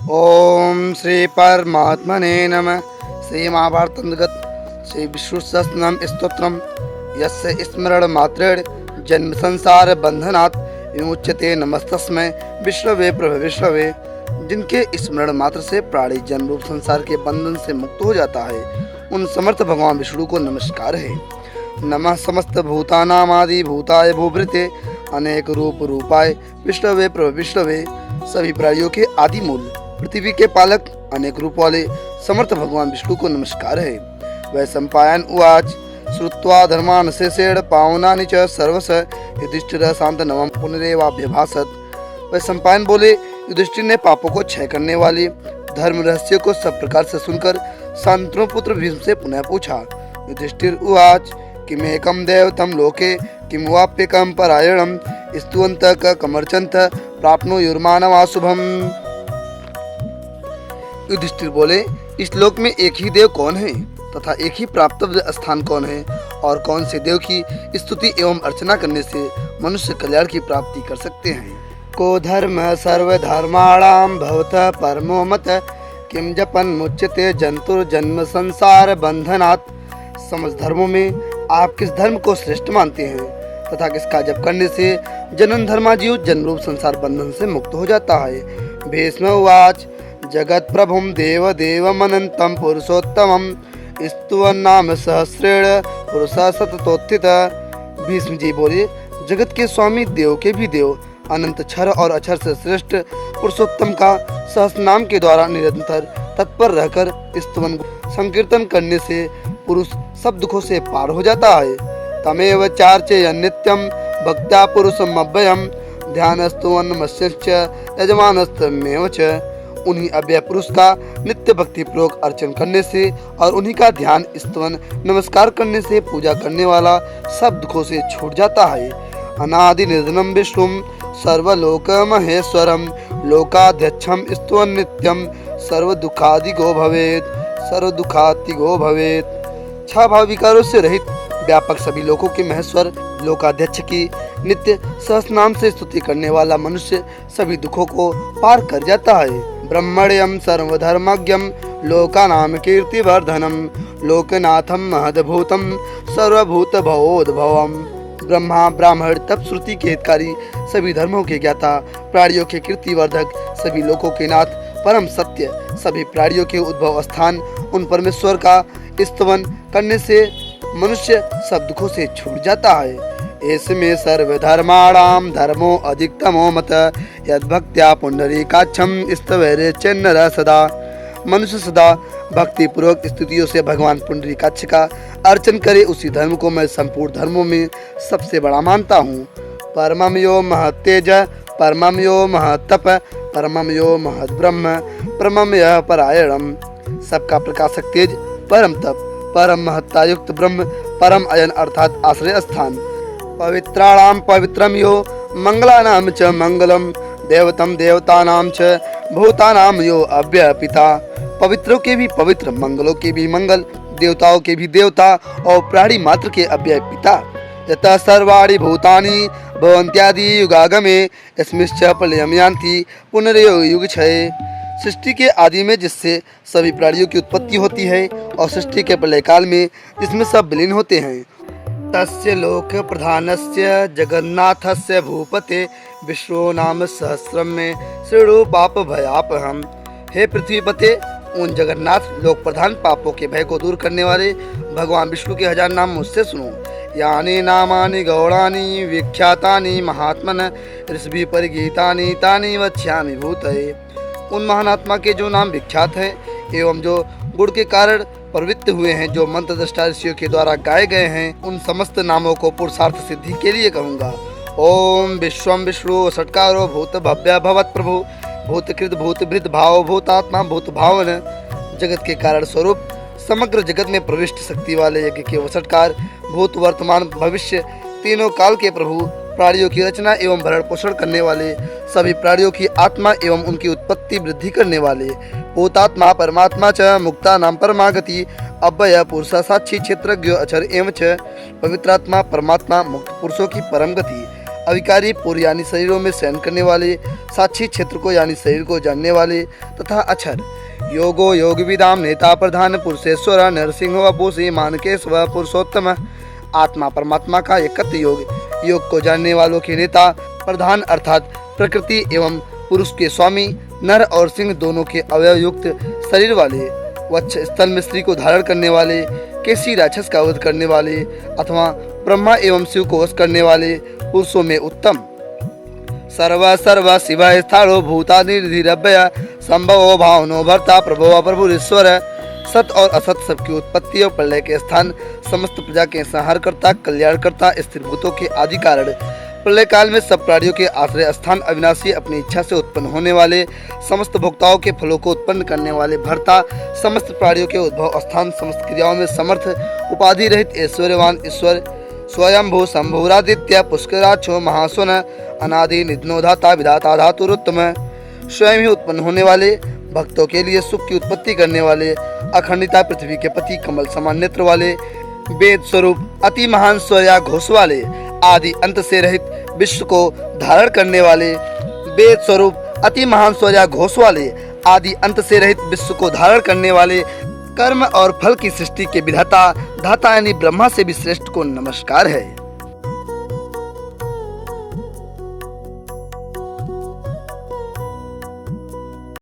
ओम श्री परमात्मने नमः। श्री महाभारत अंतर्गत श्री विष्णुसहस्रनाम स्तोत्रम यस्य स्मरण मात्रेण जन्म संसार बंधनात् विमुच्यते नमस्तस्मै विष्णवे प्रभ विष्णवे। जिनके स्मरण मात्र से प्राणी जन्म रूप संसार के बंधन से मुक्त हो जाता है, उन समर्थ भगवान विष्णु को नमस्कार है। नमः समस्त भूतानामादि भूताय भूभृते अनेक रूप रूपाय विष्णवे प्रभ विष्णवे। सभी प्राणियों के आदि मूल पृथ्वी के पालक अनेक रूप वाले समर्थ भगवान विष्णु को नमस्कार है। वह सम्पायन उवाच श्रुत्वा धर्मान शेषेण पावनानि च सर्वश युधिष्ठिर शांत नवम पुनरेवाभ्यभासत। वह सम्पायन बोले, युधिष्ठिर ने पापों को क्षय करने वाले धर्म रहस्य को सब प्रकार से सुनकर शांतनु पुत्र भीष्म से पुनः पूछा। युधिष्ठिर उवाच किमेकं दैवतं लोके किं वाप्यकं परायणं स्तुवन्तः कमर्चन्तः प्राप्नुयुर्मानवाशुभम्। युधिष्ठिर बोले, इस लोक में एक ही देव कौन है तथा एक ही प्राप्तव्य स्थान कौन है, और कौन से देव की स्तुति एवं अर्चना करने से मनुष्य कल्याण की प्राप्ति कर सकते हैं। को धर्म सर्वधर्माणां भवतः परमो मत किम जपन मुच्यते जंतुर जन्म संसार बंधनात्। समस्त धर्मों में आप किस धर्म को श्रेष्ठ मानते हैं तथा किसका जप करने से जनन धर्माजीव जन्म रूप संसार बंधन से मुक्त हो जाता है। भीष्म उवाच जगत प्रभुम देव देवमनंतम पुरुषोत्तमम स्तुवन्नाम सहस्रेण पुरुष सततोत्थित। भीष्म जी बोले, जगत के स्वामी देव के भी देव अनंत क्षर और अक्षर से श्रेष्ठ पुरुषोत्तम का सहस्र नाम के द्वारा निरंतर तत्पर रहकर स्तुवन संकीर्तन करने से पुरुष सब दुखों से पार हो जाता है। तमेव चार्चेय नित्यम भक्त्या पुरुषम अव्ययम ध्यानस्तुवन मस्यश्च यजमानस्तमेव च। उन्हीं अव्यय पुरुष का नित्य भक्ति पूर्वक अर्चन करने से और उन्हीं का ध्यान स्तवन नमस्कार करने से पूजा करने वाला सब दुखों से छूट जाता है। अनादि निधनम विष्णुम सर्वलोक महेश्वरम लोकाध्यक्षम स्तवन नित्यम सर्व दुखादिगो भवेत सर्व दुखातिगो भवेत। छह भाव विकारों से रहित व्यापक सभी लोकों के महेश्वर लोकाध्यक्ष की नित्य सहस्र नाम से स्तुति करने वाला मनुष्य सभी दुखों को पार कर जाता है। ब्रह्मण्यम सर्वधर्मज्ञम लोकानाम कीर्तिवर्धनम लोकनाथम महद्भूतम सर्वभूत भवोद्भवम। ब्रह्मा ब्राह्मण तप श्रुति के हितकारी सभी धर्मों के ज्ञाता प्राणियों के कीर्तिवर्धक सभी लोकों के नाथ परम सत्य सभी प्राणियों के उद्भव स्थान उन परमेश्वर का स्तवन करने से मनुष्य सब दुखों से छूट जाता है। इसमें सर्वधर्माणां धर्मो अधिकतमो मत यद्भक्त्या पुंडरीकाक्षं स्तवेरे चेन्नर सदा। मनुष्य सदा भक्ति पूर्वक स्तुतियों से भगवान पुंडरीकाक्ष का अर्चन करे, उसी धर्म को मैं संपूर्ण धर्मों में सबसे बड़ा मानता हूँ। परमं यो महत्तेज परमं यो महत्तप परमं यो महद्ब्रह्म परमं यः परायणम। सबका प्रकाशक तेज परम तप परम महत्ता युक्त ब्रह्म परम अयन अर्थात आश्रय स्थान। पवित्राणां पवित्रम यो मंगलानां च मंगलम देवतम देवतानां च भूतानां यो अव्यय पिता। पवित्रों के भी पवित्र मंगलों के भी मंगल देवताओं के भी देवता और प्राणी मात्र के अव्यय पिता। यतः सर्वाणि भूतानि भवन्त्यादि युगागमे यस्मिश्च प्रलयं यान्ति पुनरेव युगक्षये। सृष्टि के आदि में जिससे सभी प्राणियों की उत्पत्ति होती है और सृष्टि के प्रलय काल में जिसमें सब विलीन होते हैं। तस्य लोक प्रधानस्य जगन्नाथस्य भूपते विष्णु नाम सहस्रम में शृणु पाप भयापहम। हे पृथ्वीपते, उन जगन्नाथ लोक प्रधान पापों के भय को दूर करने वाले भगवान विष्णु के 1000 नाम मुझसे सुनो। यानि नामानि गौणानि विख्यातानि महात्मन ऋषभि परिगीतानि तानि वक्ष्यामि भूतये। उन महान आत्मा के जो नाम विख्यात है एवं जो गुण के कारण प्रवृत्त हुए हैं, जो मंत्र दृष्टा ऋषियों के द्वारा गाए गए हैं, उन समस्त नामों को पुरुषार्थ सिद्धि के लिए कहूँगा। ओम विश्वम विष्णु षट्कारो भूत भव्य भवत प्रभु भूतकृत भूतभृत भाव भूतात्मा भूत भावन। जगत के कारण स्वरूप समग्र जगत में प्रविष्ट शक्ति वाले यज्ञ के वसटकार भूत वर्तमान भविष्य तीनों काल के प्रभु प्राणियों की रचना एवं भरण पोषण करने वाले सभी प्राणियों की आत्मा एवं उनकी उत्पत्ति वृद्धि करने वाले भूतात्मा परमात्मा च मुक्ता नाम परमागति अव्यय पुरुष साक्षी क्षेत्रज्ञ अक्षर एवं च पवित्रात्मा परमात्मा मुक्त पुरुषों की परम गति अविकारी पूर्व यानी शरीरों में शयन करने वाले, साक्षी क्षेत्र को यानी शरीर को जानने वाले तथा अक्षर। योगो योग विदाम नेता प्रधान पुरुषेश्वर नरसिंह वपुषी मानकेश्वर पुरुषोत्तम। आत्मा परमात्मा का एकत्र योग, योग को जानने वालों के नेता, प्रधान अर्थात प्रकृति एवं पुरुष के स्वामी, नर और सिंह दोनों के अवयव युक्त शरीर वाले, वक्ष स्थल में स्त्री को धारण करने वाले, केसी राक्षस का वध करने वाले अथवा ब्रह्मा एवं शिव को वश करने वाले पुरुषों में उत्तम। सर्व शिव स्थाणो भूतानिर्धिरभ्य संभवो भावनो भर्ता प्रभो प्रभुरीश्वर। सत और असत सबकी उत्पत्ति और प्रलय के स्थान, समस्त प्रजा के संहारकर्ता, कल्याणकर्ता, स्थिर भूतों के आदि कारण, प्रलय काल में सब प्राणियों के आश्रय स्थान, अविनाशी, अपनी इच्छा से उत्पन्न होने वाले, समस्त भोक्ताओं के फलों को उत्पन्न करने वाले भर्ता, समस्त प्राणियों के उद्भव स्थान, समस्त क्रियाओं में समर्थ, उपाधि रहित ऐश्वर्यवान ईश्वर, स्वयंभू शंभुरादित्य पुष्कराक्षो महासुन अनादि निधनोधाता विधाता धातुरुत्तम। स्वयं ही उत्पन्न होने वाले, भक्तों के लिए सुख की उत्पत्ति करने वाले, अखंडिता पृथ्वी के पति, कमल समान नेत्र वाले, वेद स्वरूप अति महान स्वया घोष वाले, आदि अंत से रहित विश्व को धारण करने वाले, वेद स्वरूप अति महान स्वया घोष वाले, आदि अंत से रहित विश्व को धारण करने वाले, कर्म और फल की सृष्टि के विधाता, धाता यानी ब्रह्मा से भी श्रेष्ठ को नमस्कार है।